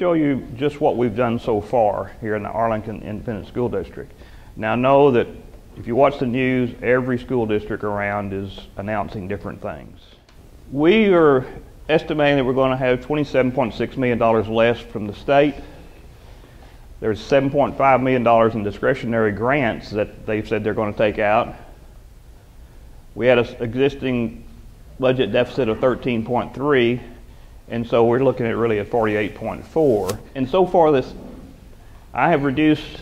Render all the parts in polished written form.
show you just what we've done so far here in the Arlington Independent School District. Now know that if you watch the news, every school district around is announcing different things. We are estimating that we're going to have $27.6 million less from the state. There's $7.5 million in discretionary grants that they've said they're going to take out. We had an existing budget deficit of 13.3, and so we're looking at really at 48.4. And so far I have reduced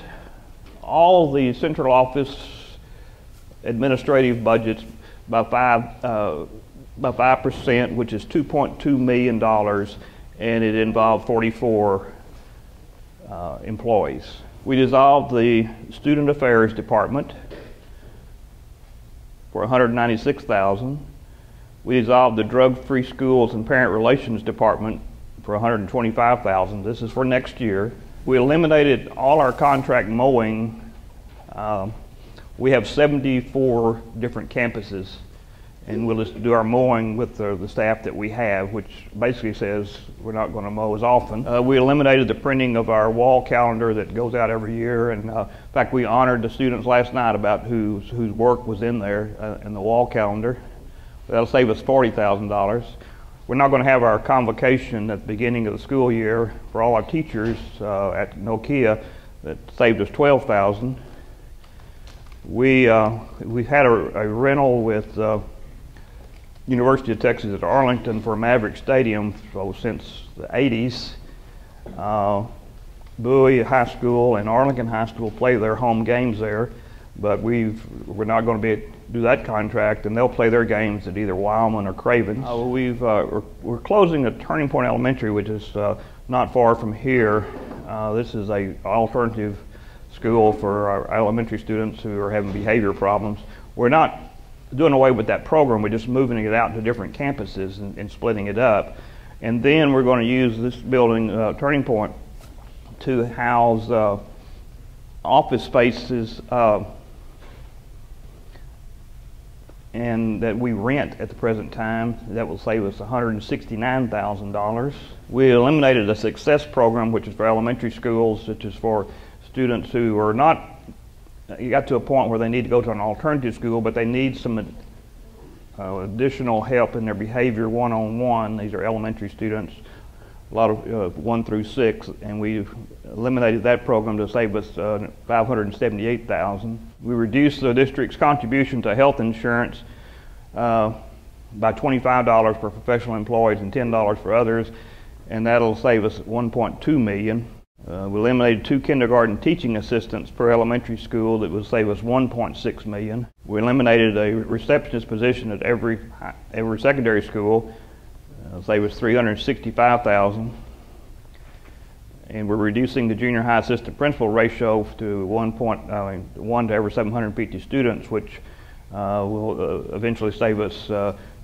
all the central office administrative budgets by 5%, which is $2.2 million, and it involved 44 employees. We dissolved the Student Affairs Department for $196,000. We dissolved the Drug-Free Schools and Parent Relations Department for $125,000. This is for next year. We eliminated all our contract mowing. We have 74 different campuses, and we'll just do our mowing with the staff that we have, which basically says we're not going to mow as often. We eliminated the printing of our wall calendar that goes out every year, and in fact we honored the students last night about whose work was in there in the wall calendar. That'll save us $40,000. We're not going to have our convocation at the beginning of the school year for all our teachers at Nokia. That saved us $12,000. We had a rental with University of Texas at Arlington for Maverick Stadium since the 80s. Bowie High School and Arlington High School play their home games there, but we're not going to do that contract, and they'll play their games at either Wildman or Cravens. We're closing a Turning Point Elementary, which is not far from here. This is an alternative school for our elementary students who are having behavior problems. We're not doing away with that program, we're just moving it out to different campuses and splitting it up. And then we're going to use this building, Turning Point, to house office spaces and that we rent at the present time. That will save us $169,000. We eliminated the Success program, which is for elementary schools, which is for students who are not, you got to a point where they need to go to an alternative school, but they need some additional help in their behavior one-on-one. These are elementary students, a lot of 1 through 6, and we eliminated that program to save us $578,000. We reduced the district's contribution to health insurance by $25 for professional employees and $10 for others, and that'll save us $1.2 million. We eliminated 2 kindergarten teaching assistants per elementary school. That would save us $1.6 million. We eliminated a receptionist position at every secondary school. Save us $365,000. And we're reducing the junior high assistant principal ratio to 1 to every 750 students, which will eventually save us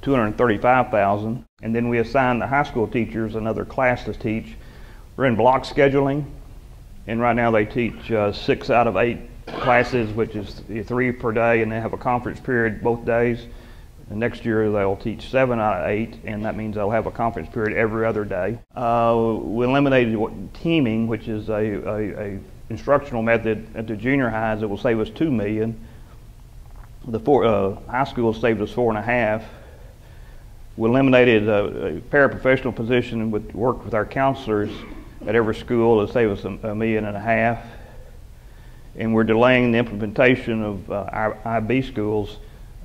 $235,000. And then we assigned the high school teachers another class to teach. We're in block scheduling, and right now they teach 6 out of 8 classes, which is 3 per day, and they have a conference period both days. And next year they'll teach 7 out of 8, and that means they'll have a conference period every other day. We eliminated teaming, which is a instructional method at the junior highs that will save us $2 million. The high school saved us $4.5 million. We eliminated a paraprofessional position and worked with our counselors at every school to save us $1.5 million. And we're delaying the implementation of our IB schools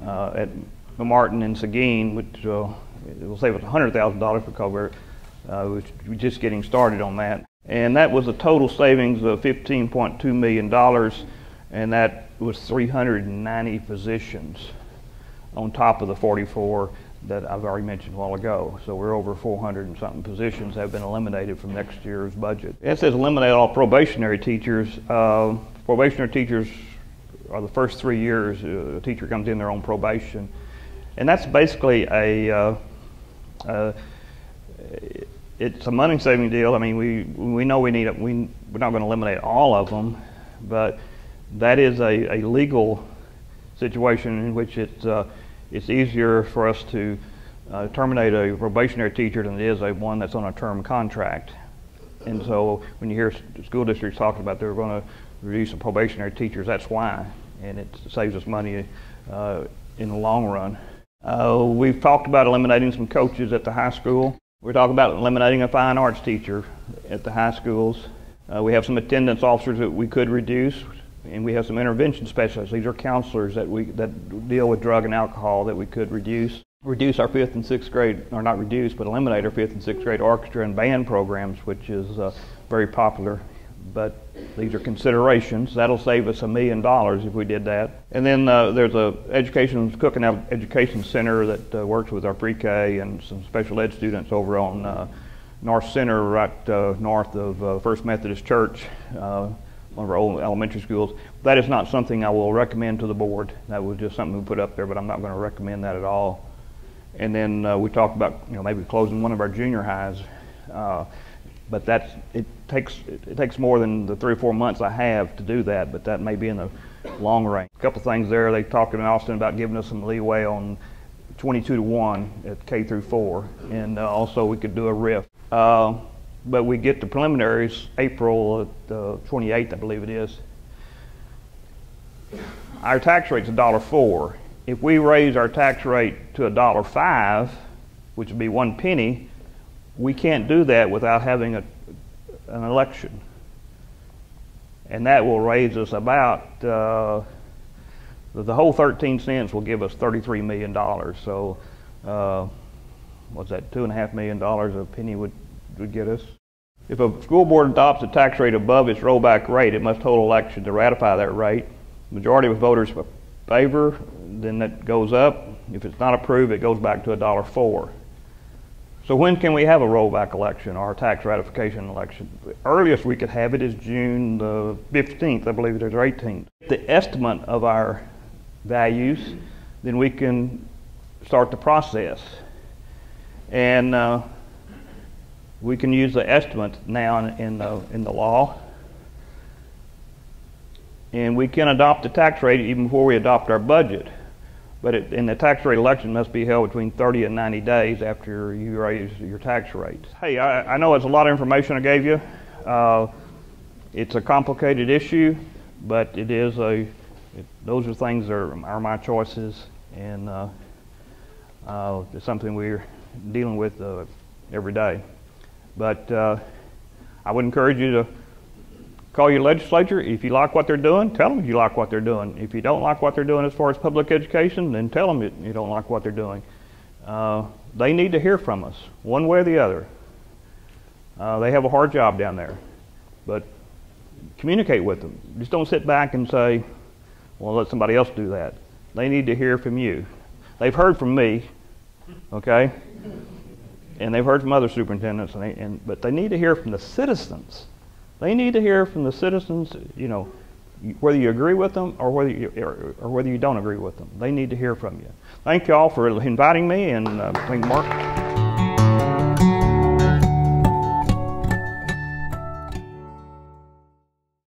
at Martin and Seguin, which will save us $100,000 because we're just getting started on that. And that was a total savings of $15.2 million, and that was 390 positions on top of the 44 that I've already mentioned a while ago. So we're over 400 and something positions have been eliminated from next year's budget. It says eliminate all probationary teachers. Probationary teachers are the first 3 years a teacher comes in their own probation. And that's basically it's a money saving deal. I mean, we know we're not going to eliminate all of them, but that is a legal situation in which it's easier for us to terminate a probationary teacher than it is one that's on a term contract. And so when you hear school districts talking about they're going to reduce the probationary teachers, that's why. And it saves us money in the long run. We've talked about eliminating some coaches at the high school. We're talking about eliminating a fine arts teacher at the high schools. We have some attendance officers that we could reduce, and we have some intervention specialists. These are counselors that deal with drug and alcohol that we could reduce. Reduce our 5th and 6th grade, or not reduce, but eliminate our 5th and 6th grade orchestra and band programs, which is very popular. But these are considerations. That'll save us $1 million if we did that. And then there's a cooking out education center that works with our pre-K and some special ed students over on North Center, right north of First Methodist Church, one of our old elementary schools. That is not something I will recommend to the board. That was just something we put up there, but I'm not going to recommend that at all. And then we talked about maybe closing one of our junior highs. But it takes more than the 3 or 4 months I have to do that, but that may be in the long range. A couple things there. They talked in Austin about giving us some leeway on 22-to-1 at K through 4, and also we could do a RIF. But we get the preliminaries April 28th, I believe it is. Our tax rate's $1.04. If we raise our tax rate to $1.05, which would be 1 penny, we can't do that without having an election. And that will raise us about, the whole 13 cents will give us $33 million. So what's that, $2.5 million a penny would get us? If a school board adopts a tax rate above its rollback rate, it must hold election to ratify that rate. Majority of voters favor, then that goes up. If it's not approved, it goes back to $1.04. So when can we have a rollback election or a tax ratification election? The earliest we could have it is June the 15th, I believe it is, or 18th. The estimate of our values, then we can start the process. And we can use the estimate now in the law. And we can adopt the tax rate even before we adopt our budget. But in the tax rate election must be held between 30 and 90 days after you raise your tax rate. Hey, I know it's a lot of information I gave you. It's a complicated issue, but it is those are things that are my choices, and it's something we're dealing with every day. But I would encourage you to call your legislature. If you like what they're doing, tell them you like what they're doing. If you don't like what they're doing as far as public education, then tell them you don't like what they're doing. They need to hear from us, one way or the other. They have a hard job down there, but communicate with them. Just don't sit back and say, well, let somebody else do that. They need to hear from you. They've heard from me, okay? And they've heard from other superintendents, but they need to hear from the citizens. They need to hear from the citizens, whether you agree with them or whether you don't agree with them. They need to hear from you. Thank you all for inviting me, and thank Mark.